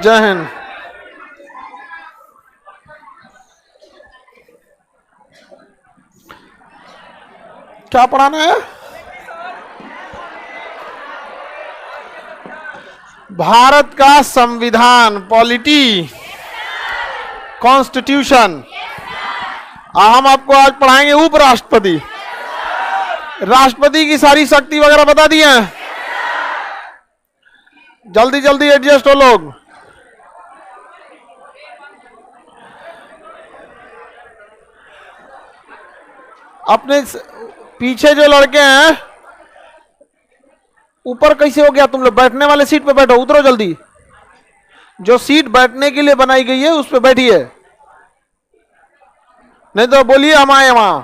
जय हिंद। क्या पढ़ाना है? भारत का संविधान, पॉलिटी, कॉन्स्टिट्यूशन। हम आपको आज पढ़ाएंगे उपराष्ट्रपति। राष्ट्रपति की सारी शक्ति वगैरह बता दी है। जल्दी जल्दी एडजस्ट हो लोग। अपने पीछे जो लड़के हैं, ऊपर कैसे हो गया तुम लोग? बैठने वाले सीट पे बैठो, उतरो जल्दी। जो सीट बैठने के लिए बनाई गई है उस पे बैठिए, नहीं तो बोलिए हम आए वहां।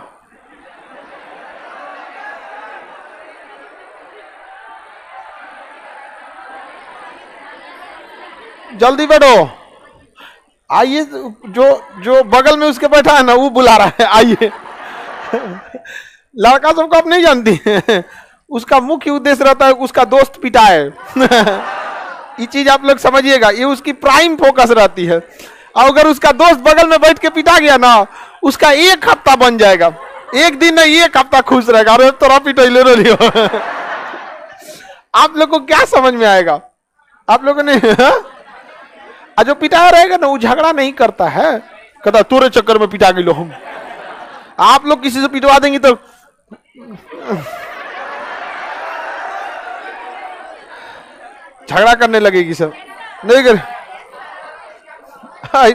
जल्दी बैठो। आइए, जो जो बगल में उसके बैठा है ना, वो बुला रहा है, आइए। लड़का सबको आप नहीं जानती है। उसका मुख्य उद्देश्य रहता है उसका दोस्त पिटाए। ये चीज आप लोग समझिएगा, ये उसकी प्राइम फोकस रहती है। और अगर उसका दोस्त बगल में बैठ के पिटा गया ना, उसका एक हफ्ता बन जाएगा। एक दिन नहीं, एक हफ्ता खुश रहेगा। अरे तोरा पिटाइले रही हो। आप लोग को क्या समझ में आएगा? आप लोगों ने जो पिटाया रहेगा ना, वो झगड़ा नहीं करता है, कहता तोरे चक्कर में पिटा गिलो हम। आप लोग किसी से पिटवा देंगे तो झगड़ा करने लगेगी सब, नहीं कर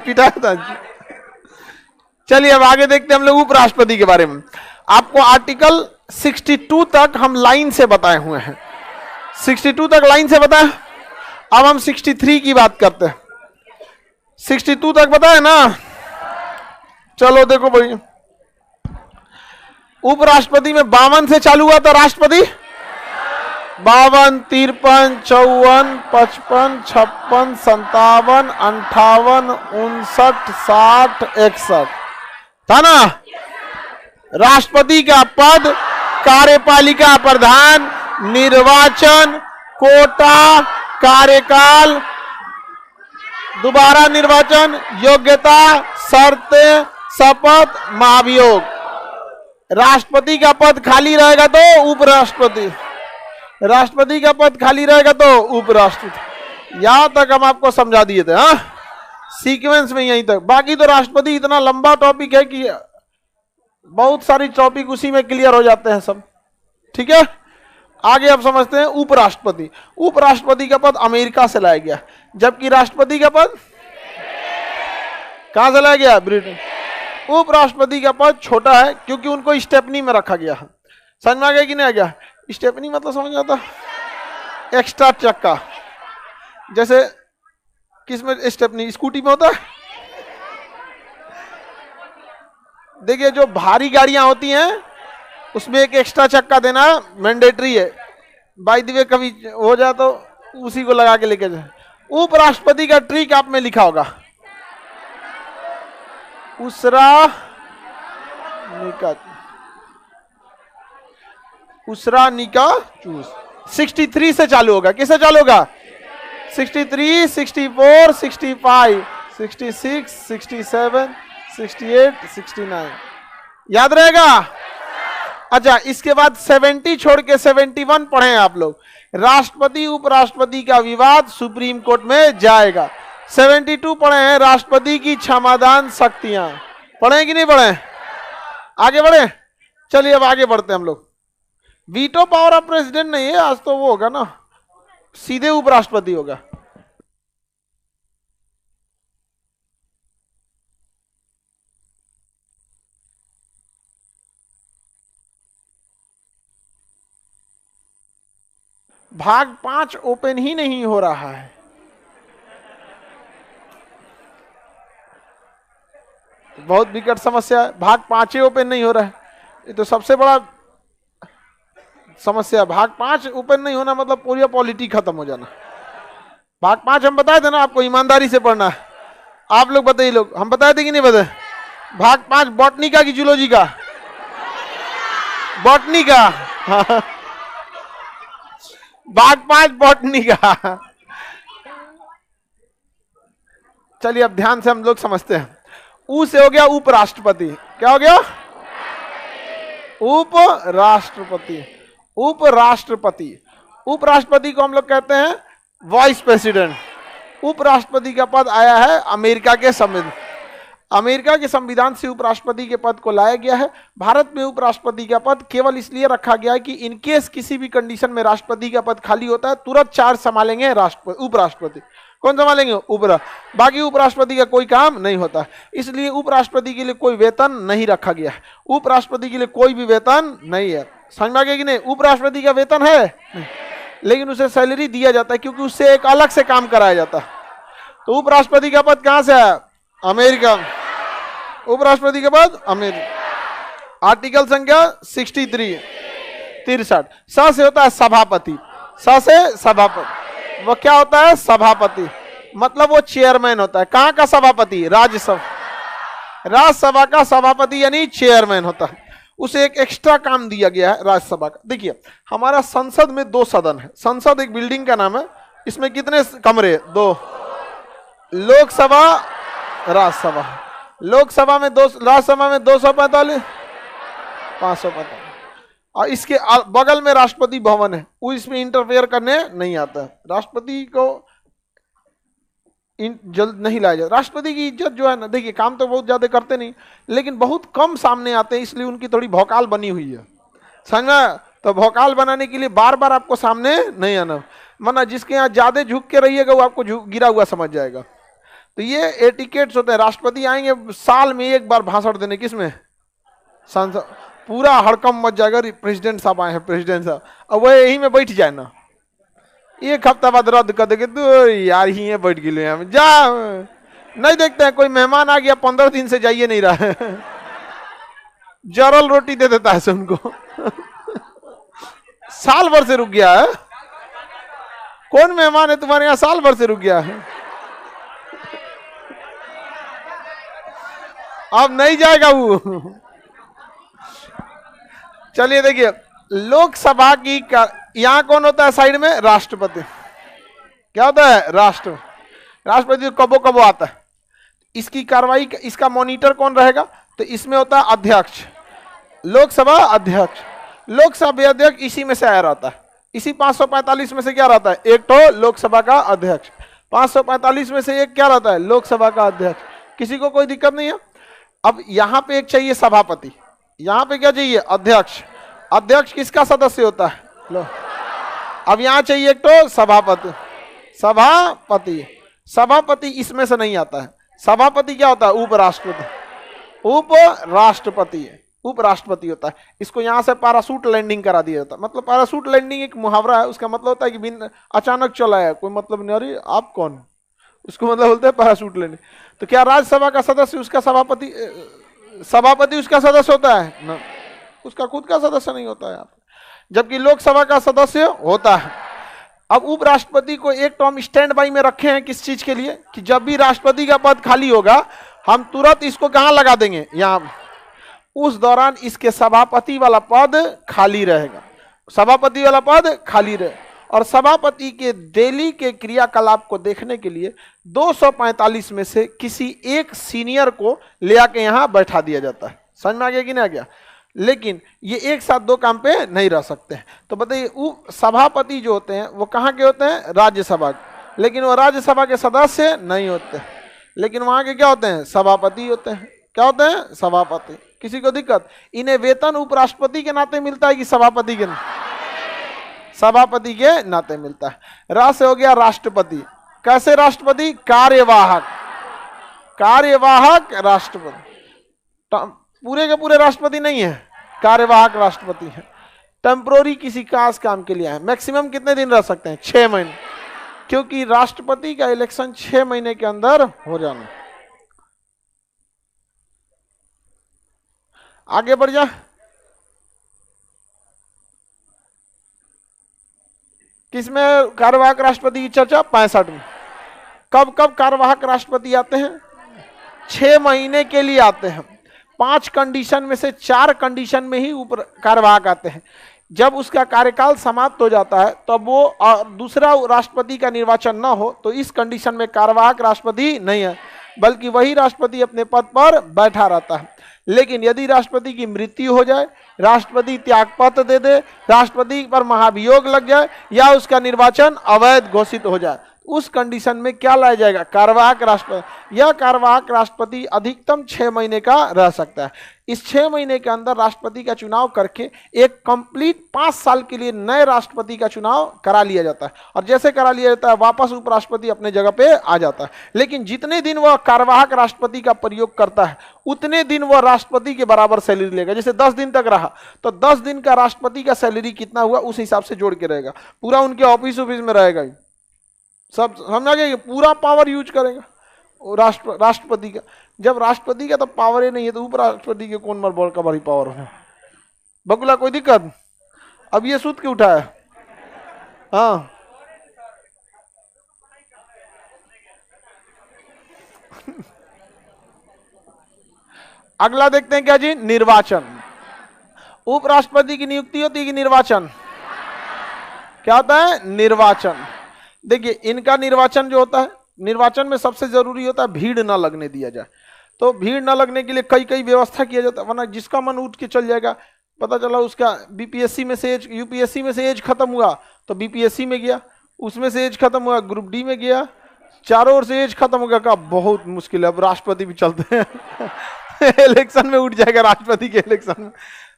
पिटाया था। चलिए अब आगे देखते हैं हम लोग उपराष्ट्रपति के बारे में। आपको आर्टिकल 62 तक हम लाइन से बताए हुए हैं। 62 तक लाइन से बताए। अब हम 63 की बात करते हैं। 62 तक बताए ना। चलो देखो भाई, उपराष्ट्रपति में 52 से चालू हुआ था राष्ट्रपति। 52, 53, 54, 55, 56, 57, 58, 59, 60, 61 था ना। राष्ट्रपति का पद, कार्यपालिका प्रधान, निर्वाचन, कोटा, कार्यकाल, दोबारा निर्वाचन, योग्यता, शर्तें, शपथ, महाभियोग। राष्ट्रपति का पद खाली रहेगा तो उपराष्ट्रपति, राष्ट्रपति का पद खाली रहेगा तो उपराष्ट्रपति। यहां तक हम आपको समझा दिए थे। हाँ, सीक्वेंस में यहीं तक। बाकी तो राष्ट्रपति इतना लंबा टॉपिक है कि बहुत सारी टॉपिक उसी में क्लियर हो जाते हैं सब। ठीक है, आगे आप समझते हैं उपराष्ट्रपति। उपराष्ट्रपति का पद अमेरिका से लाया गया, जबकि राष्ट्रपति का पद कहां से लाया गया? ब्रिटेन। उपराष्ट्रपति का पद छोटा है क्योंकि उनको स्टेपनी में रखा गया है। समझ में आ गया कि नहीं आ गया? स्टेपनी मतलब समझ आता? एक्स्ट्रा चक्का। जैसे किसमें स्टेपनी? स्कूटी में होता है। देखिए, जो भारी गाड़ियां होती हैं उसमें एक एक्स्ट्रा चक्का देना मैंडेटरी है। बाय द वे कभी हो जाए तो उसी को लगा के लेके जाए। उपराष्ट्रपति का ट्रिक आप में लिखा होगा, उसरा निका, उसरा निका चूस। 63 से चालू होगा। किससे चालू होगा? 63, 64, 65, 66, 67, 68, 69। याद रहेगा? अच्छा, इसके बाद 70 छोड़ के 71 पढ़े आप लोग। राष्ट्रपति उपराष्ट्रपति का विवाद सुप्रीम कोर्ट में जाएगा। 72 पढ़े हैं, राष्ट्रपति की क्षमादान शक्तियां। पढ़े कि नहीं पढ़े? आगे बढ़े। चलिए अब आगे बढ़ते हैं हम लोग। वीटो पावर ऑफ प्रेसिडेंट नहीं है आज, तो वो होगा ना, सीधे उपराष्ट्रपति होगा। भाग 5 ओपन ही नहीं हो रहा है। बहुत विकट समस्या है। भाग 5 ओपन नहीं हो रहा है, ये तो सबसे बड़ा समस्या। भाग 5 ओपन नहीं होना मतलब पूरी पॉलिटी खत्म हो जाना। भाग 5 हम बताए थे ना आपको, ईमानदारी से पढ़ना है। आप लोग बताइए, लोग हम बताए थे कि नहीं बताए? भाग 5 बॉटनी का कि जूलॉजी का? बॉटनी का। भाग 5 बॉटनी का। चलिए अब ध्यान से हम लोग समझते हैं। ऊ से हो गया उपराष्ट्रपति, क्या हो गया? उपराष्ट्रपति। उपराष्ट्रपति, उपराष्ट्रपति को हम लोग कहते हैं वाइस प्रेसिडेंट। उपराष्ट्रपति का पद आया है अमेरिका के संविधान, अमेरिका के संविधान से उपराष्ट्रपति के पद को लाया गया है। भारत में उपराष्ट्रपति का पद केवल इसलिए रखा गया है कि इनकेस किसी भी कंडीशन में राष्ट्रपति का पद खाली होता है, तुरंत चार्ज संभालेंगे राष्ट्रपति, उपराष्ट्रपति। कौन संभालेंगे? बाकी उपराष्ट्रपति का कोई काम नहीं होता, इसलिए उपराष्ट्रपति के लिए कोई वेतन नहीं रखा गया है। उपराष्ट्रपति के लिए कोई भी वेतन नहीं है, समझ में आ गया कि नहीं? उपराष्ट्रपति का वेतन है नहीं, लेकिन उसे सैलरी दिया जाता है क्योंकि उससे एक अलग से काम कराया जाता है। तो उपराष्ट्रपति का पद कहां से आया? अमेरिका। उपराष्ट्रपति के पद अमेरिका। आर्टिकल संख्या 63 स से होता है सभापति, स से सभापति। वो क्या होता है? सभापति, मतलब वो चेयरमैन होता है। कहां का सभापति? राज्यसभा। राज्यसभा का सभापति यानी चेयरमैन होता है, उसे एक एक्स्ट्रा काम दिया गया है राज्यसभा का। देखिए हमारा संसद में 2 सदन है, संसद एक बिल्डिंग का नाम है, इसमें कितने कमरे? 2। लोकसभा, राज्यसभा। लोकसभा में 2, राज्यसभा में 245, 545, और इसके बगल में राष्ट्रपति भवन है, वो इसमें इंटरफेयर करने नहीं आता है। राष्ट्रपति को जल्द नहीं लाया जाता। राष्ट्रपति की इज्जत जो है ना, देखिए काम तो बहुत ज्यादा करते नहीं, लेकिन बहुत कम सामने आते हैं, इसलिए उनकी थोड़ी भौकाल बनी हुई है, समझा? तो भौकाल बनाने के लिए बार बार आपको सामने नहीं आना, वरना जिसके यहाँ ज्यादा झुक के रहिएगा वो आपको गिरा हुआ समझ जाएगा। तो ये एटिकेट्स होते हैं। राष्ट्रपति आएंगे साल में एक बार भाषण देने, किसमें? संसद। पूरा हड़कम मच जाएगा, प्रेसिडेंट साहब आए हैं, प्रेसिडेंट साहब, और वह यही में बैठ जाए ना, एक हफ्ता बाद रद्द कर देंगे, तो यार ही बैठ गए हम, जा नहीं देखते हैं कोई मेहमान आ गया 15 दिन से जाइए नहीं रहा है, जरल रोटी दे देता है से उनको। साल भर से रुक गया है। कौन मेहमान है तुम्हारे यहाँ साल भर से रुक गया है? अब नहीं जाएगा वो। चलिए देखिए, लोकसभा की यहां कौन होता है साइड में? राष्ट्रपति। क्या होता है? राष्ट्रपति कबो कबो आता है। इसकी कार्रवाई, इसका मॉनिटर कौन रहेगा? तो इसमें होता है अध्यक्ष, लोकसभा अध्यक्ष। लोकसभा अध्यक्ष इसी में से आया रहता है, इसी 545 में से क्या रहता है? एक तो लोकसभा का अध्यक्ष। 545 में से एक क्या रहता है? लोकसभा का अध्यक्ष। किसी को कोई दिक्कत नहीं है। अब यहां पे एक चाहिए सभापति, यहां पे क्या चाहिए? अध्यक्ष। अध्यक्ष किसका सदस्य होता है? लो, अब यहां चाहिए एक तो सभापति। सभापति, सभापति इसमें से नहीं आता है। सभापति क्या होता है? उपराष्ट्रपति। उपराष्ट्रपति, उपराष्ट्रपति होता है। इसको यहां से पैराशूट लैंडिंग करा दिया जाता है। मतलब पैराशूट लैंडिंग एक मुहावरा है, उसका मतलब होता है कि बिन अचानक चला है, कोई मतलब नहीं, अरे आप कौन, उसको मतलब बोलते हैं पैराशूट लैंडिंग। तो क्या राज्यसभा का सदस्य उसका सभापति, सभापति उसका सदस्य होता है? ना, उसका खुद का सदस्य नहीं होता है यहाँ, जबकि लोकसभा का सदस्य होता है। अब उपराष्ट्रपति को एक टर्म स्टैंड बाई में रखे हैं, किस चीज के लिए? कि जब भी राष्ट्रपति का पद खाली होगा हम तुरंत इसको कहां लगा देंगे? यहाँ। उस दौरान इसके सभापति वाला पद खाली रहेगा, सभापति वाला पद खाली रहे। और सभापति के डेली के क्रियाकलाप को देखने के लिए 245 में से किसी एक सीनियर को ले आके यहाँ बैठा दिया जाता है। समझ में आ गया कि नहीं आ गया? लेकिन ये एक साथ 2 काम पे नहीं रह सकते हैं। तो बताइए, सभापति जो होते हैं वो कहाँ के होते हैं? राज्यसभा के। लेकिन वो राज्यसभा के सदस्य नहीं होते, लेकिन वहां के क्या होते हैं? सभापति होते हैं। क्या होते हैं? सभापति। किसी को दिक्कत? इन्हें वेतन उपराष्ट्रपति के नाते मिलता है कि सभापति के? सभापति के नाते मिलता है। रा से हो गया राष्ट्रपति। कैसे राष्ट्रपति? कार्यवाहक। कार्यवाहक राष्ट्रपति। पूरे के पूरे राष्ट्रपति नहीं है, कार्यवाहक राष्ट्रपति है। टेम्पोररी किसी खास काम के लिए है। मैक्सिमम कितने दिन रह सकते हैं? 6 महीने, क्योंकि राष्ट्रपति का इलेक्शन 6 महीने के अंदर हो जाना। आगे बढ़ जा। किसमें कार्यवाहक राष्ट्रपति की चर्चा? 65 में। कब कब कार्यवाहक राष्ट्रपति आते हैं? 6 महीने के लिए आते हैं। 5 कंडीशन में से 4 कंडीशन में ही ऊपर कार्यवाहक आते हैं। जब उसका कार्यकाल समाप्त हो जाता है तब वो दूसरा राष्ट्रपति का निर्वाचन न हो तो इस कंडीशन में कार्यवाहक राष्ट्रपति नहीं है। बल्कि वही राष्ट्रपति अपने पद पर बैठा रहता है। लेकिन यदि राष्ट्रपति की मृत्यु हो जाए, राष्ट्रपति त्यागपत्र दे दे, राष्ट्रपति पर महाभियोग लग जाए या उसका निर्वाचन अवैध घोषित हो जाए, उस कंडीशन में क्या लाया जाएगा? कार्यवाहक राष्ट्रपति। यह कार्यवाहक राष्ट्रपति अधिकतम 6 महीने का रह सकता है। इस 6 महीने के अंदर राष्ट्रपति का चुनाव करके एक कंप्लीट 5 साल के लिए नए राष्ट्रपति का चुनाव करा लिया जाता है, और जैसे करा लिया जाता है वापस उपराष्ट्रपति अपने जगह पे आ जाता है। लेकिन जितने दिन वह कार्यवाहक राष्ट्रपति का प्रयोग करता है उतने दिन वह राष्ट्रपति के बराबर सैलरी लेगा। जैसे 10 दिन तक रहा तो 10 दिन का राष्ट्रपति का सैलरी कितना हुआ उस हिसाब से जोड़ के रहेगा, पूरा उनके ऑफिस में रहेगा, सब समझा गया, पूरा पावर यूज करेगा राष्ट्रपति का। जब राष्ट्रपति का तो पावर ही नहीं है तो उपराष्ट्रपति के कौन मर बोल का बड़ी पावर है? बकुला कोई दिक्कत? अब ये सूद के उठाया। हाँ अगला देखते हैं क्या जी? निर्वाचन। उपराष्ट्रपति की नियुक्ति होती है कि निर्वाचन? क्या होता है? निर्वाचन। देखिए इनका निर्वाचन जो होता है, निर्वाचन में सबसे जरूरी होता है भीड़ ना लगने दिया जाए। तो भीड़ ना लगने के लिए कई कई व्यवस्था किया जाता है, वरना जिसका मन उठ के चल जाएगा। पता चला उसका बीपीएससी में से एज, यूपीएससी में से एज खत्म हुआ तो बीपीएससी में गया, उसमें से एज खत्म हुआ ग्रुप डी में गया, चारों ओर से एज खत्म हो गया। का बहुत मुश्किल है, अब राष्ट्रपति भी चलते हैं इलेक्शन में उठ जाएगा राष्ट्रपति के इलेक्शन में।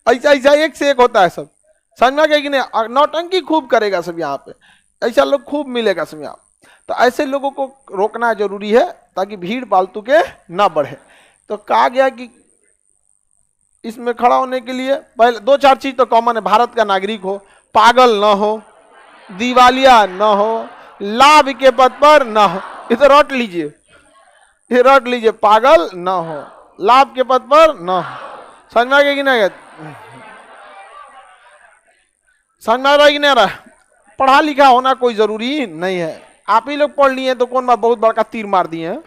ऐसा ऐसा एक से एक होता है सब, समझ में आ गया कि नहीं? नौटंकी खूब करेगा सब यहाँ पे, ऐसा लोग खूब मिलेगा सब यहाँ। तो ऐसे लोगों को रोकना जरूरी है ताकि भीड़ फालतू के ना बढ़े। तो कहा गया कि इसमें खड़ा होने के लिए पहले 2-4 चीज तो कॉमन है। भारत का नागरिक हो, पागल ना हो, दिवालिया ना हो, लाभ के पद पर ना हो। इसे रट लीजिए, ये रट लीजिए, पागल ना हो, लाभ के पद पर ना हो। समझ में आ गया कि नहीं? समझ में आ रहा है कि नहीं आ रहा? पढ़ा लिखा होना कोई जरूरी नहीं है। आप ही लोग पढ़ लिए तो कौन बात बहुत बड़ा तीर मार दिए हैं।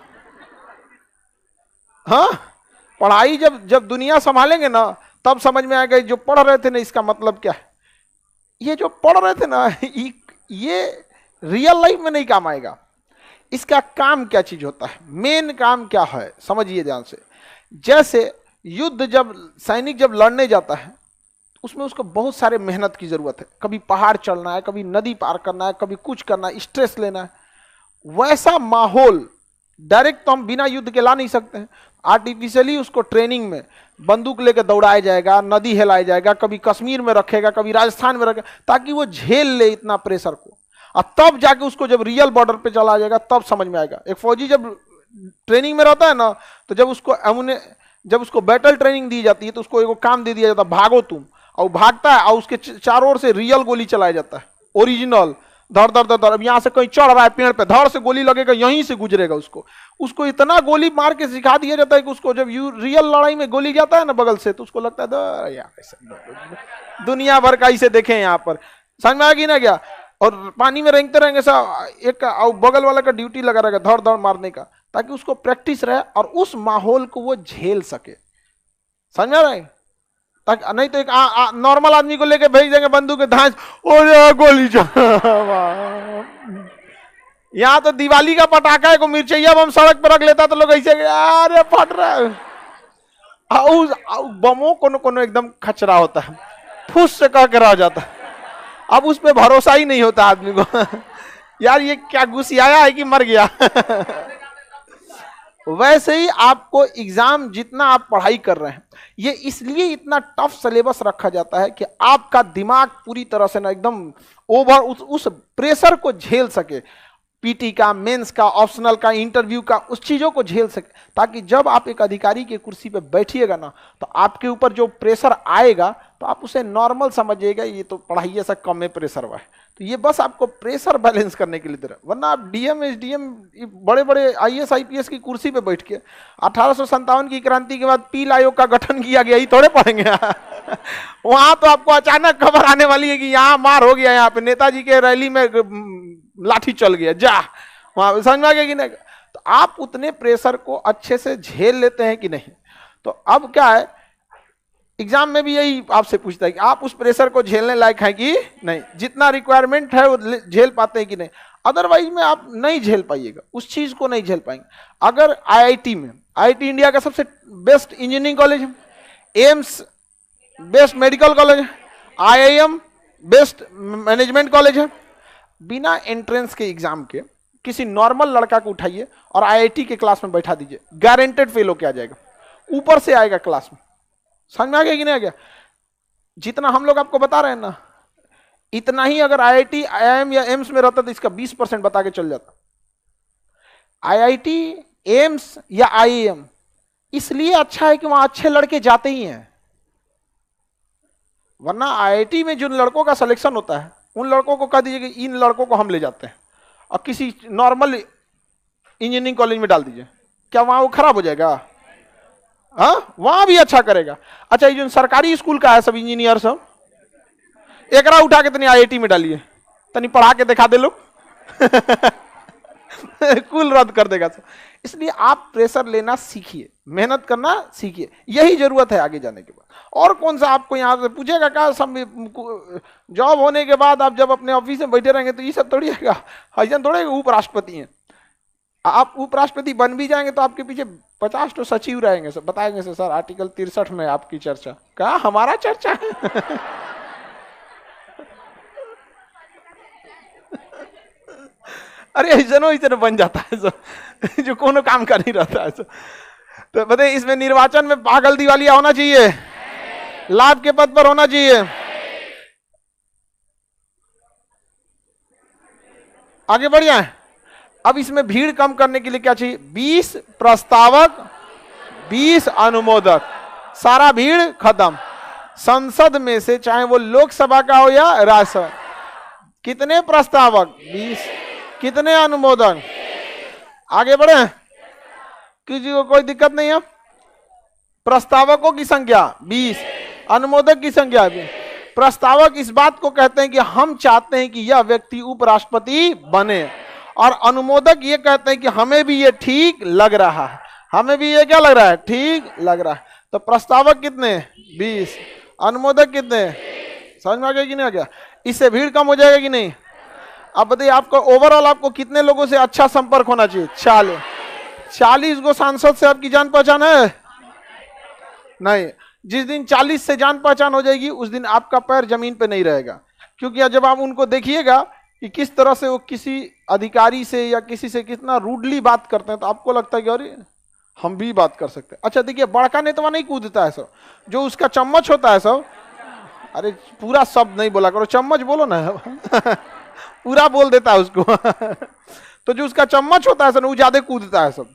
हाँ पढ़ाई जब दुनिया संभालेंगे ना तब समझ में आएगा जो पढ़ रहे थे ना इसका मतलब क्या है। ये जो पढ़ रहे थे ना ये रियल लाइफ में नहीं काम आएगा। इसका काम क्या चीज होता है, मेन काम क्या है समझिए ध्यान से। जैसे युद्ध जब सैनिक जब लड़ने जाता है उसमें उसको बहुत सारे मेहनत की जरूरत है। कभी पहाड़ चढ़ना है, कभी नदी पार करना है, कभी कुछ करना है, स्ट्रेस लेना है। वैसा माहौल डायरेक्ट तो हम बिना युद्ध के ला नहीं सकते हैं। आर्टिफिशियली उसको ट्रेनिंग में बंदूक लेकर दौड़ाया जाएगा, नदी हिलाया जाएगा, कभी कश्मीर में रखेगा, कभी राजस्थान में रखेगा, ताकि वो झेल ले इतना प्रेशर को। और तब जाके उसको जब रियल बॉर्डर पे चला जाएगा तब समझ में आएगा। एक फौजी जब ट्रेनिंग में रहता है ना तो जब उसको बैटल ट्रेनिंग दी जाती है तो उसको एगो काम दे दिया जाता है, भागो तुम, और भागता है और उसके चारों ओर से रियल गोली चलाया जाता है, ओरिजिनल। धड़ धड़ धड़ धड़, अब यहाँ से कहीं चढ़ रहा है पेड़ पे, धड़ से गोली लगेगा, यहीं से गुजरेगा। उसको इतना गोली मार के सिखा दिया जाता है कि उसको जब रियल लड़ाई में गोली जाता है ना बगल से तो उसको लगता है यार दुनिया भर का इसे देखे यहाँ पर। समझ में आ गई ना क्या? और पानी में रेंगते रहेंगे सब, एक बगल वाला का ड्यूटी लगा रहेगा धड़ धड़ मारने का, ताकि उसको प्रैक्टिस रहे और उस माहौल को वो झेल सके। समझ में आ रहा है? ताकि नहीं तो एक नॉर्मल आदमी को लेके भेज देंगे बंदूक के धांस और गोली यहाँ तो दिवाली का पटाखा है को मिर्चैया बम सड़क पर रख लेता तो लोग ऐसे अरे फट रहा है। बमों कोनो एकदम खचरा होता है, फुस से कह के रह जाता है। अब उस पर भरोसा ही नहीं होता आदमी को यार ये क्या घुसियाया है कि मर गया वैसे ही आपको एग्जाम जितना आप पढ़ाई कर रहे हैं ये इसलिए इतना टफ सिलेबस रखा जाता है कि आपका दिमाग पूरी तरह से ना एकदम ओवर उस प्रेशर को झेल सके। पीटी का, मेंस का, ऑप्शनल का, इंटरव्यू का, उस चीजों को झेल सके, ताकि जब आप एक अधिकारी की कुर्सी पे बैठिएगा ना तो आपके ऊपर जो प्रेशर आएगा तो आप उसे नॉर्मल समझिएगा, ये तो पढ़ाई ऐसा कम है प्रेशर हुआ है। तो ये बस आपको प्रेशर बैलेंस करने के लिए दे रहा है। वरना आप डीएम, एसडीएम, बड़े बड़े आईएएस आईपीएस की कुर्सी पे बैठ के 1857 की क्रांति के बाद पील आयोग का गठन किया गया, ये थोड़े पढ़ेंगे वहां तो आपको अचानक खबर आने वाली है कि यहाँ मार हो गया, यहाँ पे नेताजी के रैली में लाठी चल गया, जा वहां। समझ में आ गया कि नहीं? तो आप उतने प्रेशर को अच्छे से झेल लेते हैं कि नहीं? तो अब क्या है, एग्जाम में भी यही आपसे पूछता है कि आप उस प्रेशर को झेलने लायक हैं कि नहीं, जितना रिक्वायरमेंट है वो झेल पाते हैं कि नहीं। अदरवाइज में आप नहीं झेल पाइएगा, उस चीज को नहीं झेल पाएंगे। अगर आईआईटी में, आईआईटी इंडिया का सबसे बेस्ट इंजीनियरिंग कॉलेज है, एम्स बेस्ट मेडिकल कॉलेज है, आईआईएम बेस्ट मैनेजमेंट कॉलेज है, बिना एंट्रेंस के एग्जाम के किसी नॉर्मल लड़का को उठाइए और आईआईटी के क्लास में बैठा दीजिए, गारंटेड फेल होके आ जाएगा, ऊपर से आएगा क्लास में। समझ में आ गया कि नहीं आ गया? जितना हम लोग आपको बता रहे हैं ना, इतना ही अगर आईआईटी आईआईएम या एम्स में रहता तो इसका 20% बता के चल जाता। आईआईटी एम्स या आईआईएम इसलिए अच्छा है कि वहां अच्छे लड़के जाते ही हैं, वरना आईआईटी में जिन लड़कों का सिलेक्शन होता है उन लड़कों को कह दीजिए कि इन लड़कों को हम ले जाते हैं और किसी नॉर्मल इंजीनियरिंग कॉलेज में डाल दीजिए, क्या वहां वो खराब हो जाएगा? हाँ, वहां भी अच्छा करेगा। अच्छा, ये जो सरकारी स्कूल का है सब इंजीनियर सब, एकरा उठा के तनी आईआईटी में डालिए, तनी पढ़ा के दिखा दे लोग कुल रद्द कर देगा सब। इसलिए आप प्रेशर लेना सीखिए, मेहनत करना सीखिए, यही जरूरत है आगे जाने के बाद। और कौन सा आपको यहाँ से पूछेगा क्या? सब जॉब होने के बाद आप जब अपने ऑफिस में बैठे रहेंगे तो ये सब थोड़ी आएगा, ऐसा थोड़े उपराष्ट्रपति हैं। आप उपराष्ट्रपति बन भी जाएंगे तो आपके पीछे 50 तो सचिव रहेंगे, सब बताएंगे सर आर्टिकल 63 में आपकी चर्चा, कहा हमारा चर्चा है अरे ऐसा बन जाता है सब जो कोनो काम का नहीं रहता है सब। तो बताइए, इसमें निर्वाचन में पागल दिवालिया होना चाहिए, लाभ के पद पर होना चाहिए। आगे बढ़ जाए। अब इसमें भीड़ कम करने के लिए क्या चाहिए? 20 प्रस्तावक 20 अनुमोदक, सारा भीड़ खत्म। संसद में से चाहे वो लोकसभा का हो या राज्यसभा, कितने प्रस्तावक? 20। कितने अनुमोदन? आगे बढ़े, किसी को कोई दिक्कत नहीं है? प्रस्तावकों की संख्या 20, अनुमोदक की संख्या 20। प्रस्तावक इस बात को कहते हैं कि हम चाहते हैं कि यह व्यक्ति उपराष्ट्रपति बने, और अनुमोदक ये कहते हैं कि हमें भी ये ठीक लग रहा है, हमें भी ये क्या लग रहा है? ठीक लग रहा है। तो प्रस्तावक कितने? 20। अनुमोदक कितने? समझ में आ गया कि नहीं आ गया? इससे भीड़ कम हो जाएगा कि नहीं? अब बताइए, आपको ओवरऑल आपको कितने लोगों से अच्छा संपर्क होना चाहिए? 40 गो सांसद से आपकी जान पहचान है? नहीं। जिस दिन 40 से जान पहचान हो जाएगी उस दिन आपका पैर जमीन पे नहीं रहेगा, क्योंकि जब आप उनको देखिएगा कि किस तरह से वो किसी अधिकारी से या किसी से कितना रूडली बात करते हैं, तो आपको लगता है कि अरे हम भी बात कर सकते हैं। अच्छा देखिए, बड़का नेता नहीं कूदता है सब, जो उसका चम्मच होता है सब, अरे पूरा शब्द नहीं बोला करो, चम्मच बोलो ना पूरा बोल देता है उसको तो जो उसका चम्मच होता है सब वो ज्यादा कूदता है सब,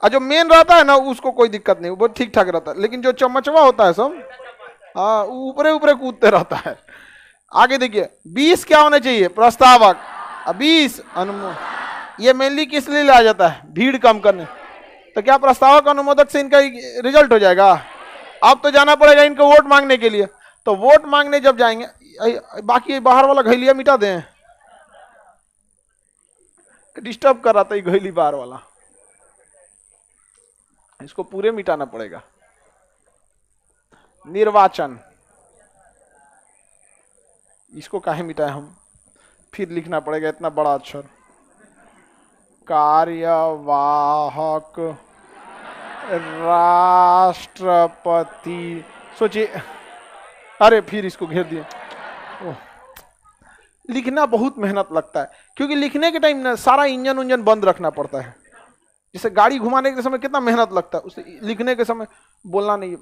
और जो मेन रहता है ना उसको कोई दिक्कत नहीं, वो ठीक ठाक रहता है। लेकिन जो चम्मचवा होता है सब, हाँ, ऊपरे ऊपरे कूदते रहता है। आगे देखिए, 20 क्या होने चाहिए? प्रस्तावक, 20 अनुमोदक। ये मेनली किस लिए लाया जाता है? भीड़ कम करने। तो क्या प्रस्तावक अनुमोदक से इनका रिजल्ट हो जाएगा? अब तो जाना पड़ेगा इनको वोट मांगने के लिए। तो वोट मांगने जब जाएंगे, बाकी बाहर वाला घैलिया मिटा दें, डिस्टर्ब कर रहा था ये घैली बाहर वाला, इसको पूरे मिटाना पड़ेगा। निर्वाचन, इसको काहे मिटाए हम? फिर लिखना पड़ेगा इतना बड़ा अक्षर। कार्यवाहक राष्ट्रपति, सोचिए, अरे फिर इसको घेर दिए। लिखना बहुत मेहनत लगता है, क्योंकि लिखने के टाइम ना सारा इंजन उंजन बंद रखना पड़ता है। जैसे गाड़ी घुमाने के समय कितना मेहनत लगता है, उसे लिखने के समय बोलना नहीं।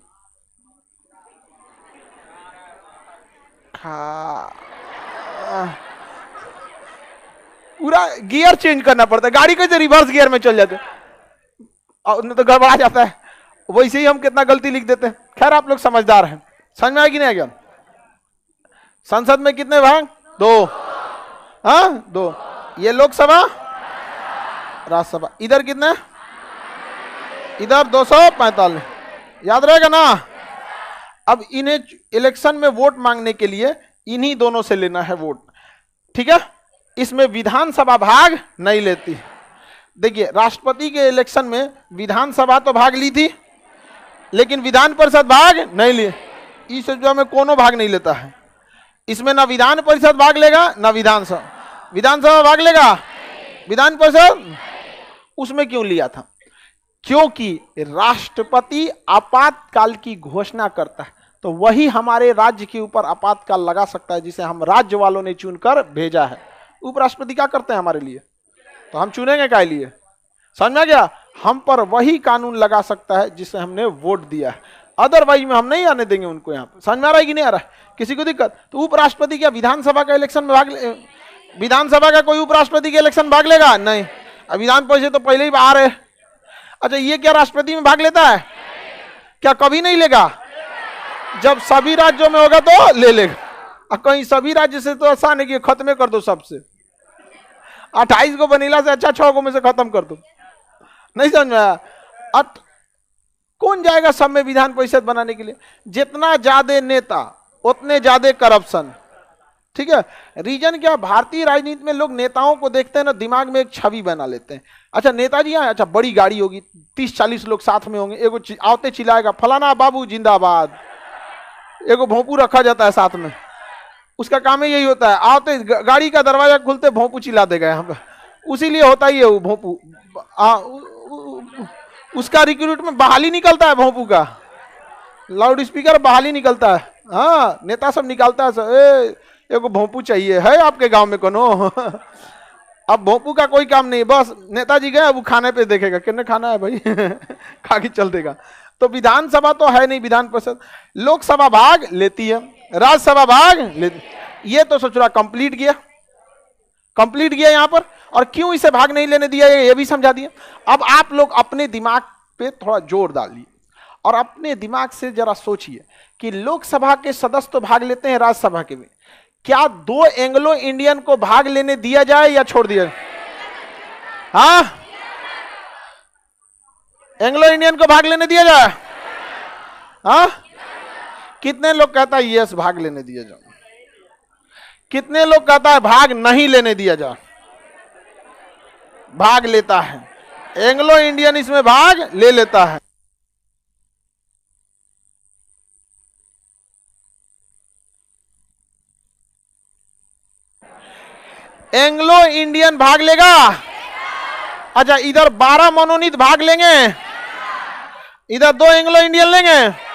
पूरा गियर चेंज करना पड़ता है, गाड़ी कैसे रिवर्स गियर में चल जाते तो गड़बड़ा जाता है। वैसे ही हम कितना गलती लिख देते हैं। खैर आप लोग समझदार हैं, समझ में आया कि नहीं आ गया? संसद में कितने भाग? 2। हाँ 2। ये लोकसभा, राज्यसभा। इधर कितने? इधर 245। याद रहेगा ना? अब इन्हें इलेक्शन में वोट मांगने के लिए इन्हीं दोनों से लेना है वोट, ठीक है? इसमें विधानसभा भाग नहीं लेती। देखिए, राष्ट्रपति के इलेक्शन में विधानसभा तो भाग ली थी, लेकिन विधान परिषद भाग नहीं लिए। इस चुनाव में कोनो भाग नहीं लेता है। इसमें ना विधान परिषद भाग लेगा ना विधानसभा। विधानसभा भाग लेगा, विधान परिषद उसमें क्यों लिया था? क्योंकि राष्ट्रपति आपातकाल की घोषणा करता है, तो वही हमारे राज्य के ऊपर आपातकाल लगा सकता है, जिसे हम राज्य वालों ने चुनकर भेजा है। उपराष्ट्रपति क्या करते हैं हमारे लिए, तो हम चुनेंगे क्या लिए? समझ में गया? हम पर वही कानून लगा सकता है जिसे हमने वोट दिया है, अदरवाइज में हम नहीं आने देंगे उनको यहाँ पे। समझ में आ रहा है कि नहीं आ रहा है? किसी को दिक्कत? तो उपराष्ट्रपति क्या विधानसभा का इलेक्शन में विधानसभा का कोई उपराष्ट्रपति के इलेक्शन भाग लेगा? नहीं। अब विधान परिषद तो पहले ही बाहर है। अच्छा, ये क्या राष्ट्रपति में भाग लेता है? क्या कभी नहीं लेगा? जब सभी राज्यों में होगा तो ले लेगा। अब कहीं सभी राज्य से तो आसान है कि खत्म कर दो सबसे, 28 को वनीला से अच्छा 6 को में से खत्म कर दो। नहीं समझ में आया? कौन जाएगा सब में विधान परिषद बनाने के लिए? जितना ज्यादा नेता उतने ज्यादा करप्शन। ठीक है, रीजन क्या? भारतीय राजनीति में लोग नेताओं को देखते हैं ना, दिमाग में एक छवि बना लेते हैं। अच्छा नेताजी यहाँ, अच्छा बड़ी गाड़ी होगी, 30-40 लोग साथ में होंगे, एगो आवते चिल्लाएगा फलाना बाबू जिंदाबाद, एगो भोंपू रखा जाता है साथ में, उसका काम ही यही होता है, आवते गाड़ी का दरवाजा खुलते भोंपू चिल्ला देगा यहाँ पर, उसी लिए होता ही है वो भोंपू। उसका रिक्रूट में बहाली निकलता है, भोंपू का लाउड स्पीकर बहाली निकलता है। हाँ, नेता सब निकालता है सर, एगो भोंपू चाहिए है आपके गांव में कोनो। अब भोंपू का कोई काम नहीं, बस नेताजी गए, अब खाने पे देखेगा कितने खाना है भाई, खा के चल देगा। तो विधानसभा तो है नहीं, विधान परिषद। लोकसभा भाग लेती है, राज्यसभा भाग लेती। ये तो सोच रहा कंप्लीट गया, कंप्लीट गया यहाँ पर। और क्यों इसे भाग नहीं लेने दिया ये भी समझा दिया। अब आप लोग अपने दिमाग पे थोड़ा जोर डालिए और अपने दिमाग से जरा सोचिए कि लोकसभा के सदस्य तो भाग लेते हैं, राज्यसभा के भी, क्या 2 एंग्लो इंडियन को भाग लेने दिया जाए या छोड़ दिया? हाँ, एंग्लो इंडियन को भाग लेने दिया जाए? हाँ, कितने लोग कहता है यस भाग लेने दिया जाए? कितने लोग कहता है भाग नहीं लेने दिया जाए? भाग लेता है, एंग्लो इंडियन इसमें भाग ले लेता है। एंग्लो इंडियन भाग लेगा। अच्छा, इधर 12 मनोनीत भाग लेंगे, इधर 2 एंग्लो इंडियन लेंगे।